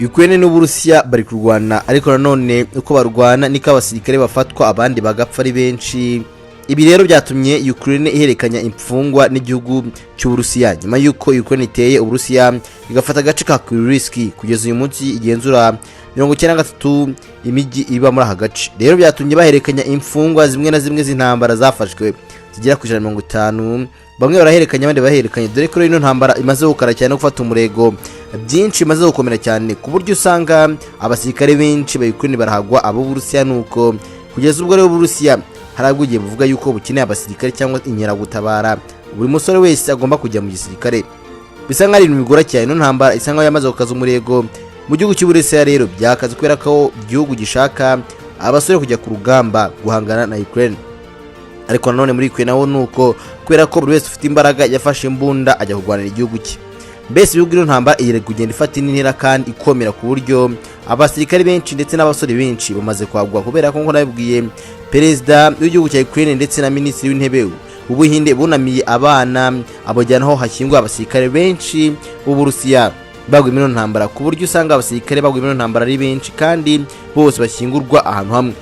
Ukraine n'Uburusiya bari kurwana, ariko nanone uko barwana niko abasirikare bafatwa abandi bagapfa ari benshi. Ibi rero byatumye Ukraine iherekanya imfungwa n'igihugu cy'Uburusiya nyuma yuko Ukraine iteye Uburusiya igafata agace ka Kursk. Kugeza uyu munsi igenzura 93 imijyi iba muri aka gace. Rero byatumye baherekanya imfungwa zimwe na zimwe z'intambara zafashwe zigera ku 150. Bamwe baraherekanya abandi baherekanye, dore ko ino ntambara imaze gukara cyane no gufata umurego byinshi imaze gukomera cyane ku buryo usanga abasirikare benshi ba Ukraine barahagwa abo Burusiya. Nuko kugeza ubwo rero Burusiya haragugiye buvuga yuko bukeneye abasirikare cyangwa inkeragutabara, buri musore wese agomba kujya mu gisirikare. Bisa nk'ari ibintu bigora cyane, ino ntambara isa nk'aho yamaze gukaza umurego mu gihugu cy'Uburusiya. Rero byakaze kubera ko igihugu gishaka abasore kujya ku rugamba guhangana na Ukraine, ariko nanone muri Ukraine naho nuko kubera ko buri wese ufite imbaraga yafashe imbunda ajya kurwanira igihugu cye. Mbese ibihugu ino ntambara iri kugenda ifata intera kandi ikomera ku buryo abasirikare benshi ndetse n'abasore benshi bamaze kwagwa, kubera ko ngo nabibwiye perezida w'igihugu cya Ukraine ndetse na minisitiri w'intebe w'Ubuhinde bunamiye abana abajyanaho hashyingwa abasirikare benshi b'Uburusiya bagwa ino ntambara, ku buryo usanga abasirikare bagwa ino ntambara ari benshi kandi bose bashyingurwa ahantu hamwe.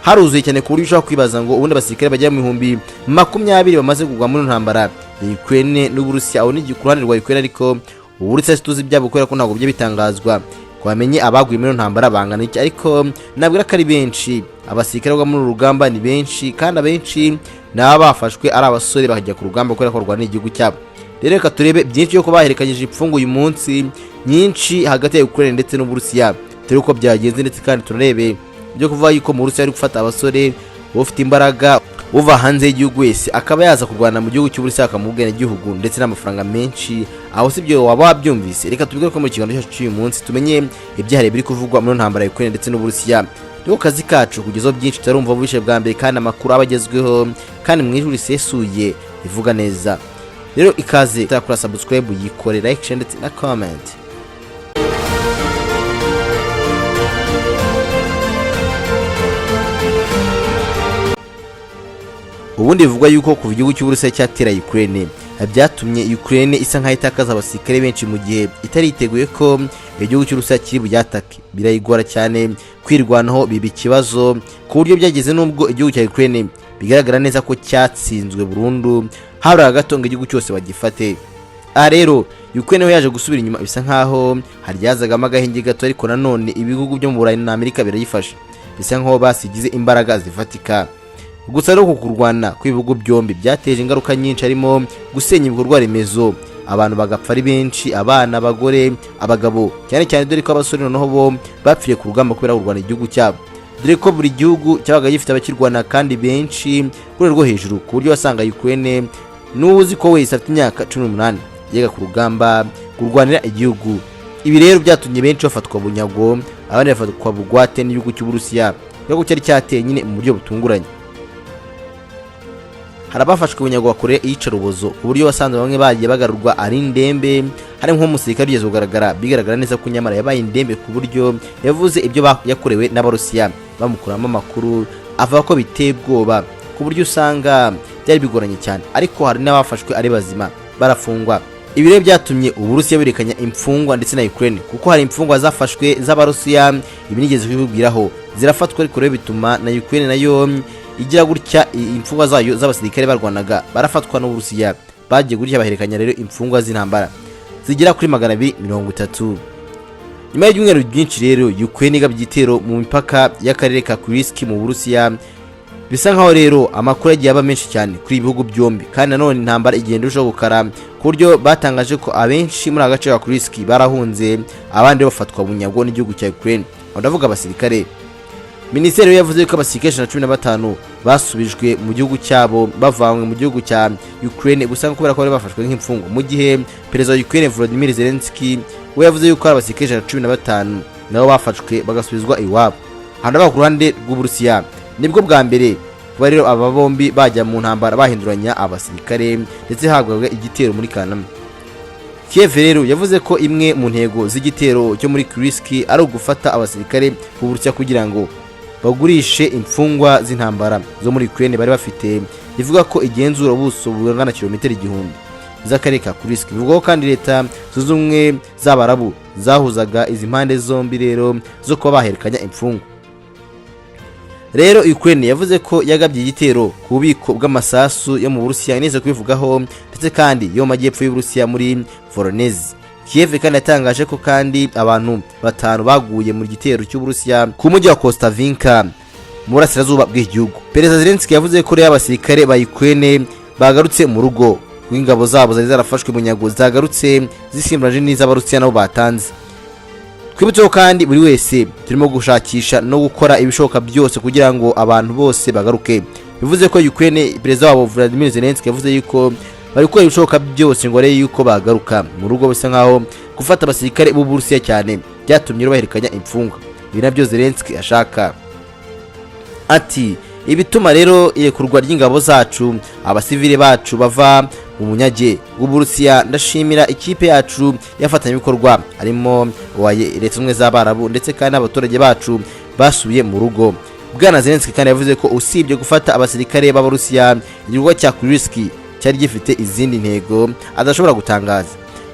Haruzuye cyane ku buryo ushobora kwibaza ngo ubundi abasirikare bajya mu 20,000 bamaze kugwa muri ntambara ya Ukraine n'Uburusiya. Aho ni ku ruhande rwa Ukraine, ariko Uburusiya tuzi byabo kubera ko ntabwo byo bitangazwa ko bamenye abaguye muri ntambara bangana iki, ariko nabwira ko ari benshi. Abasirikare bwa muri rugamba ni benshi, kandi abenshi naba bafashwe ari abasore bakajya ku rugamba kubera ko rwanira igihugu cyabo. Rero reka turebe byinshi yuko baherekanyije imfungu uyu munsi nyinshi hagati ya Ukraine ndetse n'Uburusiya, turi uko byagenze, ndetse kandi turarebe byo kuvuga yuko mu Burusiya ari gufata abasore ufite imbaraga uva hanze y'igihugu wese akaba yaza kurwana mu gihugu cy'Uburusiya akamubwira igihugu ndetse n'amafaranga menshi. Aho sibyo waba wabyumvise. Reka tubwire ko mu kiganiro cyacu cy'uyu munsi tumenye ibyahare biri kuvugwa muri ntambara ya Ukraine ndetse n'Uburusiya. Rero kazi kacu kugezaho byinshi tutarumva bubishe bwa mbere, kandi amakuru abagezweho kandi mu ijuru risesuye ivuga neza. Rero ikaze turakora subscribe, yikore like, share ndetse na comment. Ubundi bivugwa yuko kuva igihugu cy'Uburusiya cyatera Ukraine byatumye Ukraine isa nkaho itakaza abasirikare benshi mu gihe itari iteguye ko igihugu cy'Uburusiya kiri buyatake. Birayigora cyane kwirwanaho, biba ikibazo ku buryo byageze nubwo igihugu cya Ukraine bigaragara neza ko cyatsinzwe burundu, habura gatonga igihugu cyose bagifate. Rero Ukraine yaje gusubira inyuma, bisa nkaho haryazagamo agahinge gato, ariko nanone ibihugu byo mu Burayi na Amerika birayifasha, bisa nkaho basigize imbaraga zifatika. Gusa rero kurwana kw'ibihugu byombi byateje ingaruka nyinshi, harimo gusenya ibikorwa remezo, abantu bagapfa ari benshi, abana, abagore, abagabo, cyane cyane dore ko abasore noneho bo bapfiye ku rugamba kubera kurwana igihugu cyabo, dore ko buri gihugu cyabaga gifite abakirwana kandi benshi kuri rwo hejuru, ku buryo wasanga Ukraine n'uzi ko wese afite imyaka 18 yega ku rugamba kurwanira igihugu. Ibi rero byatumye benshi bafatwa bunyago, abandi bafatwa bugwate n'igihugu cy'Uburusiya, rero cyari cyateye nyine mu buryo butunguranye. Harabafashwe bunyago bakore iyicarubozo, ku buryo wasanze bamwe bagiye bagarurwa ari indembe. Hari nk'umusirikare ugeze kugaragara bigaragara neza ko nyamara yabaye indembe, ku buryo yavuze ibyo yakorewe n'Abarusiya bamukuramo amakuru avuga ko biteye ubwoba, ku buryo usanga byari bigoranye cyane. Ariko hari n'abafashwe ari bazima barafungwa. Ibi rero byatumye Uburusiya berekanya imfungwa ndetse na Ukraine, kuko hari imfungwa zafashwe z'Abarusiya ibi nigeze kubibwiraho zirafatwa, ariko rero bituma na Ukraine nayo igira gutya imfungwa zayo z'abasirikare barwanaga barafatwa n'Uburusiya. Bagiye gutya baherekanya rero imfungwa z'intambara zigera kuri 230. Nyuma y'ibyumweru byinshi rero Ukraine igabye igitero mu mipaka y'akarere ka Kursk mu Burusiya. Bisa nkaho rero amakuru yagiye aba menshi cyane kuri ibihugu byombi, kandi nanone intambara igenda irushaho gukara, ku buryo batangaje ko abenshi muri agace ka Kursk barahunze, abandi bafatwa bunyago n'igihugu cya Ukraine. Ndavuga abasirikare. Minisiteri yavuze ko abasirikare 15 basubijwe mu gihugu cyabo bavanywe mu gihugu cya Ukraine, gusa kubera ko bari bafashwe nk'imfungo, mu gihe perezida wa Ukraine Volodymyr Zelensky we yavuze yuko abasirikare 15 nabo bafashwe bagasubizwa iwabo. Handa ku ruhande rw'Uburusiya nibwo bwa mbere kuba rero aba bombi bajya mu ntambara bahinduranya abasirikare, ndetse hagwaga igitero muri Kanama. Kiev rero yavuze ko imwe mu ntego z'igitero cyo muri Kursk ari ugufata abasirikare b'Uburusiya kugira ngo bagurishe imfungwa z'intambara zo muri Ukraine bari bafite, ivuga ko igenzura ubuso bungana kilometero 1000. z'akarere ka Kursk. Bivugwaho kandi leta zunze ubumwe z'Abarabu zahuzaga izi mpande zombi rero zo kuba bahererekanya imfungwa. Rero Ukraine yavuze ko yagabye igitero ku bubiko bw'amasasu yo mu Burusiya neza kubivugaho, ndetse kandi yo majyepfo y'Uburusiya muri Voronezh. Kiev kandi yatangaje ko kandi abantu 5 baguye mu gitero cy'Uburusiya ku mujyi wa Kostavinka mu burasirazuba bw'igihugu. Perezida Zelensky yavuze ko rero abasirikare ba Ukraine bagarutse mu rugo rw'ingabo zabo zari zarafashwe mu nyago, zagarutse zisimburaje n'iz'Abarusiya nabo batanze. Twibutseho kandi buri wese turimo gushakisha no gukora ibishoboka byose kugira ngo abantu bose bagaruke. Bivuze ko Ukraine, perezida wabo Vladimir Zelensky yavuze yuko bari gukora ibishoboka byose ngo arebe yuko bagaruka mu rugo, bisa nkaho gufata abasirikare b'Uburusiya cyane byatumye bahererekanya imfungwa. Ibi nabyo Zelensky ashaka. Ati ibituma rero irekurwa ry'ingabo zacu, abasivile bacu bava mu munyage w'Uburusiya. Ndashimira ikipe yacu yafatanya ibikorwa arimo leta zimwe z'Abarabu ndetse kandi abaturage bacu basubiye mu rugo. Bwana Zelensky kandi yavuze ko usibye gufata abasirikare b'Abarusiya, igikorwa cya Kursk cyari gifite izindi ntego adashobora gutangaza.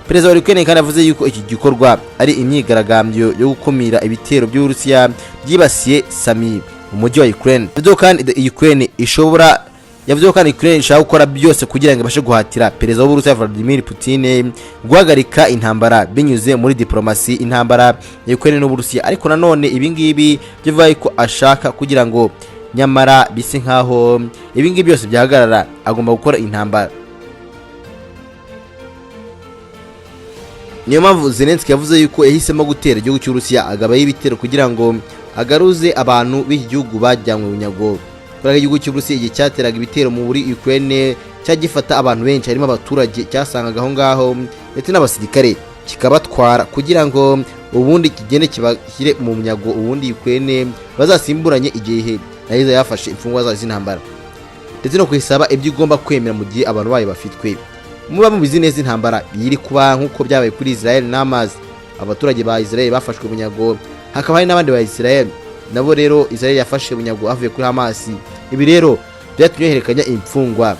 Perezida wa Ukraine kandi yavuze yuko iki gikorwa ari imyigaragambyo yo gukumira ibitero by'Uburusiya byibasiye Sami, umujyi wa Ukraine. Yavuze kandi Ukraine ishaka gukora byose kugira ngo ibashe guhatira perezida w'Uburusiya Vladimir Putin guhagarika intambara binyuze muri diplomasi, intambara ya Ukraine n'Uburusiya. Ariko nanone ibingibi bivuga ko ashaka kugira ngo nyamara bise nkaho ibingibi byose byahagarara, agomba gukora intambara. Niyo mpamvu Zelensky yavuze yuko yahisemo gutera igihugu cy'Uburusiya, agabaho ibitero kugira ngo agaruze abantu b'iki gihugu bajyanywe bunyago. Kubera igihugu cy'Uburusiya igihe cyateraga ibitero muri Ukraine cyagifata abantu benshi, harimo abaturage cyasangaga aho ngaho ndetse n'abasirikare kikabatwara kugira ngo ubundi kigende kibashyire mu munyago, ubundi Ukraine bazasimburanye igihe yahize yafashe imfungwa zazo z'intambara, ndetse no kwisaba ibyo igomba kwemera mu gihe abantu bayo bafitwe. Muba mu bizinesi intambara yiri kuba nkuko byabaye kuri Israel n'amazi, abaturage ba Israel bafashwe bunyago, hakaba hari n'abandi ba Israel nabo rero Israel yafashe bunyago avuye kuri Hamas. Ibi rero byatumye herekanya imfungwa.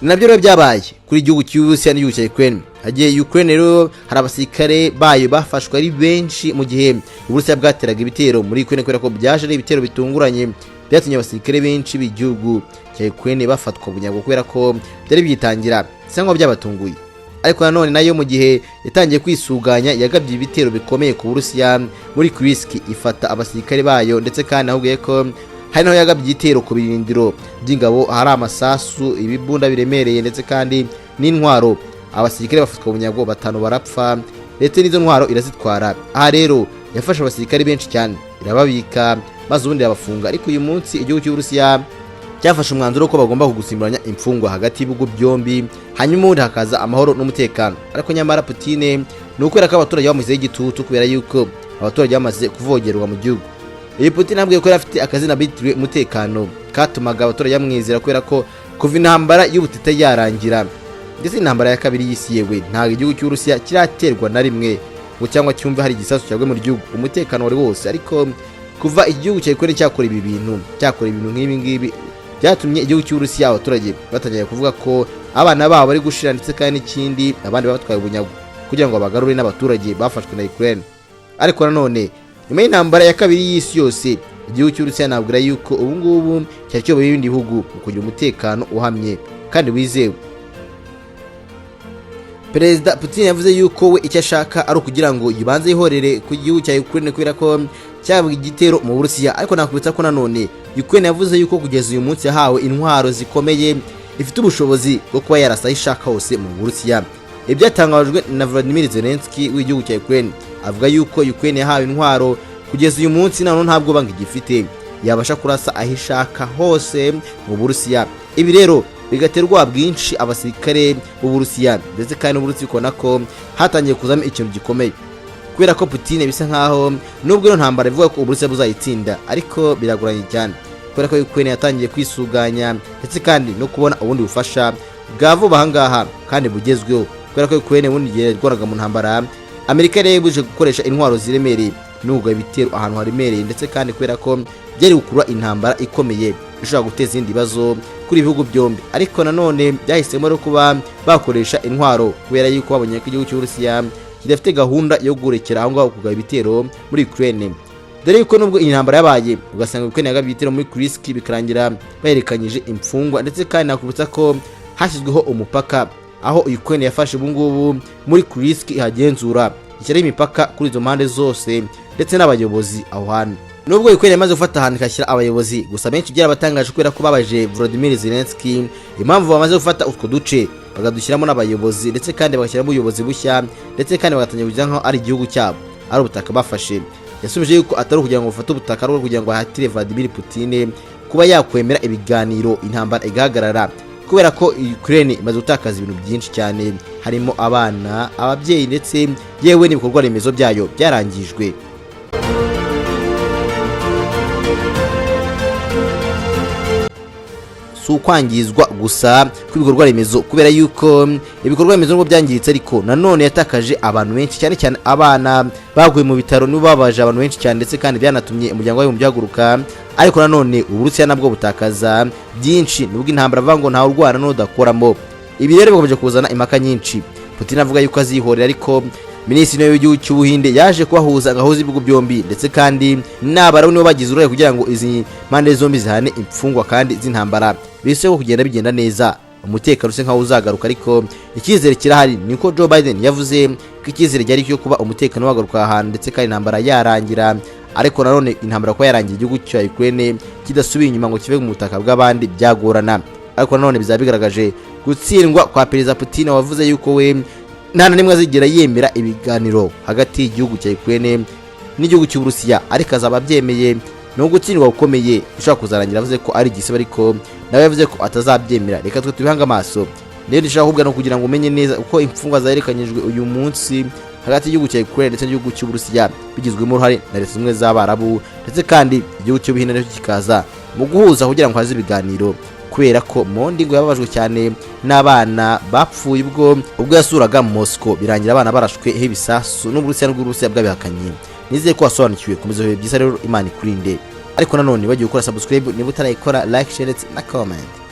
Nabyo rero byabaye kuri igihugu cy'Uburusiya n'igihugu cya Ukraine. Hagiye Ukraine rero hari abasirikare bayo bafashwe ari benshi mu gihe Uburusiya bwateraga ibitero muri Ukraine, kubera ko byaje ari ibitero bitunguranye byatumye abasirikare benshi b'igihugu cya Ukraine bafatwa bunyago, kubera ko byari byitangira cyangwa byabatunguye. Ariko nanone nayo mu gihe yatangiye kwisuganya, yagabye ibitero bikomeye ku Burusiya muri Kursk, ifata abasirikare bayo, ndetse kandi ahubwiye ko hari naho yagabye igitero ku birindiro by'ingabo, hari amasasu, ibibunda biremereye ndetse kandi n'intwaro. Abasirikare bafatwa bunyago, 5 barapfa ndetse n'izo ntwaro irazitwara. Aha rero yafashe abasirikare benshi cyane, irababika maze ubundi yabafunga. Ariko uyu munsi igihugu cy'Uburusiya cyafashe umwanzuro ko bagomba kugusimburanya imfungwa hagati y'ibihugu byombi, hanyuma ubundi hakaza amahoro n'umutekano. Ariko nyamara Putin ni ukwera ko abaturage bamuzizeho igitutu, kubera yuko abaturage bamaze kuvogerwa mu gihugu. Iyi Putin nabwiye ko afite akazina bitiriwe umutekano katumaga abaturage bamwizera, kubera ko kuva intambara y'ubutita yarangira ndetse intambara ya kabiri y'isi yewe ntabwo igihugu cy'Uburusiya kiraterwa na rimwe ngo cyangwa cyumve hari igisasu cyagwe mu gihugu, umutekano wari wose. Ariko kuva igihugu cya Ukraine cyakora ibintu nk'ibi ngibi, byatumye igihugu cy'Uburusiya abaturage batangiye kuvuga ko abana babo bari gushira, ndetse kandi n'ikindi abandi batwaye bunyago kugira ngo bagarure n'abaturage bafashwe na Ukraine. Ariko nanone nyuma y'intambara ya kabiri y'isi yose, igihugu cy'Uburusiya nabwira yuko ubu ngubu cyari cyoboye ibindi bihugu mu kugira umutekano uhamye kandi wizewe. Perezida Putin yavuze yuko we icyo ashaka ari ukugira ngo yibanze yihorere ku gihugu cya Ukraine, kubera ko cyabwiye igitero mu Burusiya. Ariko nakubitsa ko nanone Ukraine yavuze yuko kugeza uyu munsi yahawe intwaro zikomeye, ifite ubushobozi bwo kuba yarasa ishaka hose mu Burusiya. Ibyatangajwe na Vladimir Zelensky w'igihugu cya Ukraine, avuga yuko Ukraine yahawe intwaro kugeza uyu munsi none ntabwo banga igifite, yabasha kurasa aho ishaka hose mu Burusiya. Ibi rero bigaterwa bwinshi abasirikare b'Uburusiya, ndetse kandi n'Uburusiya ukona ko hatangiye kuzamo ikintu gikomeye, kubera ko Putin bisa nkaho nubwo iyo ntambara ivuga ko Uburusiya buzayitsinda, ariko biragoranye cyane, kubera ko Ukraine yatangiye kwisuganya ndetse kandi no kubona ubundi bufasha bwa vuba ahangaha kandi bugezweho, kubera ko Ukraine ubundi yarwaga mu ntambara. Amerika yari yabuje gukoresha intwaro ziremereye n'ubwo ibitero ahantu haremereye, ndetse kandi kubera ko byari gukurura intambara ikomeye ishobora guteza ibindi bibazo kuri ibihugu byombi. Ariko nanone byahisemo no kuba bakoresha intwaro kubera yuko babonye ko igihugu cy'Uburusiya kidafite gahunda yo gurekera aho ngaho kugaba ibitero muri Ukraine. Dore yuko nubwo intambara yabaye ugasanga Ukraine yagaba ibitero muri Kursk bikarangira bayerekanyije imfungwa, ndetse kandi nakubutsa ko hashyizweho umupaka aho Ukraine yafashe ubungubu muri Kursk ihagenzura ishyira imipaka kuri izo mpande zose ndetse n'abayobozi aho hantu. Nubwo Ukraine yamaze gufata ahantu ikashyira abayobozi, gusa benshi byarabatangaje kubera ko babaje Volodymyr Zelensky impamvu bamaze gufata utwo duce bagadushyiramo n'abayobozi, ndetse kandi bagashyiramo ubuyobozi bushya, ndetse kandi bagatangira kugira nkaho ari igihugu cyabo, ari ubutaka bafashe. Yasubije yuko atari kugira ngo bafate ubutaka ariko kugira ngo ahatire Vladimir Putin kuba yakwemera ibiganiro intambara igahagarara, kubera ko Ukraine imaze gutakaza ibintu byinshi cyane, harimo abana, ababyeyi, ndetse yewe n'ibikorwa remezo byayo byarangijwe. Si ukwangizwa gusa kw'ibikorwa remezo, kubera yuko ibikorwa remezo nubwo byangiritse ariko nanone yatakaje abantu benshi, cyane cyane abana baguye mu bitaro nibo babaje abantu benshi cyane, ndetse kandi byanatumye umuryango wayo byaguruka. Ariko nanone Uburusiya nabwo butakaza byinshi, nubwo intambara avuga ngo ntawe urwana n'udakoramo. Ibi rero bikomeje kuzana impaka nyinshi. Putin avuga yuko azihorera, ariko Minisitiri w'igihugu cy'Ubuhinde yaje kubahuza agahuza ibihugu byombi, ndetse kandi n'abarabu nibo bagize uruhare kugira ngo izi mpande zombi zihane imfungwa kandi z'intambara biseho kugenda bigenda neza, umutekano use nkaho uzagaruka. Ariko icyizere kirahari, niko Joe Biden yavuze ko icyizere cyari cyo kuba umutekano wagaruka ahantu, ndetse kandi intambara yarangira. Ariko nanone intambara ko yarangiye igihugu cya Ukraine kidasubiye inyuma ngo kive mu butaka bw'abandi byagorana. Ariko nanone bizaba bigaragaje gutsindwa kwa Perezida Putin wavuze yuko we nta na rimwe azigera yemera ibiganiro hagati y'igihugu cya Ukraine n'igihugu cy'Uburusiya, ariko azaba abyemeye no gutsindwa gukomeye ushaka kuzarangira. Avuze ko ari igisiba, ariko nawe yavuze ko atazabyemera. Reka twe tubihanga amaso. Rero ndashaka kubwira no kugira ngo umenye neza uko imfungwa zaherekanyijwe uyu munsi hagati y'igihugu cya Ukraine ndetse n'igihugu cy'Uburusiya, bigizwemo uruhare na Leta Zunze z'Abarabu, ndetse kandi igihugu cy'Ubuhinde nacyo kikaza mu guhuza kugira ngo haze ibiganiro, kubera ko Mondi ngo yababajwe cyane n'abana bapfuye ubwo yasuraga Moscow, birangira abana barashwe ibisasu n'Uburusiya bwabihakanye. Nizeye ko wasobanukiwe. Komeza ibihe byiza rero, Imana ikurinde. Ariko nanone bagiye gukora subscribe niba utarayikora, like, share na comment.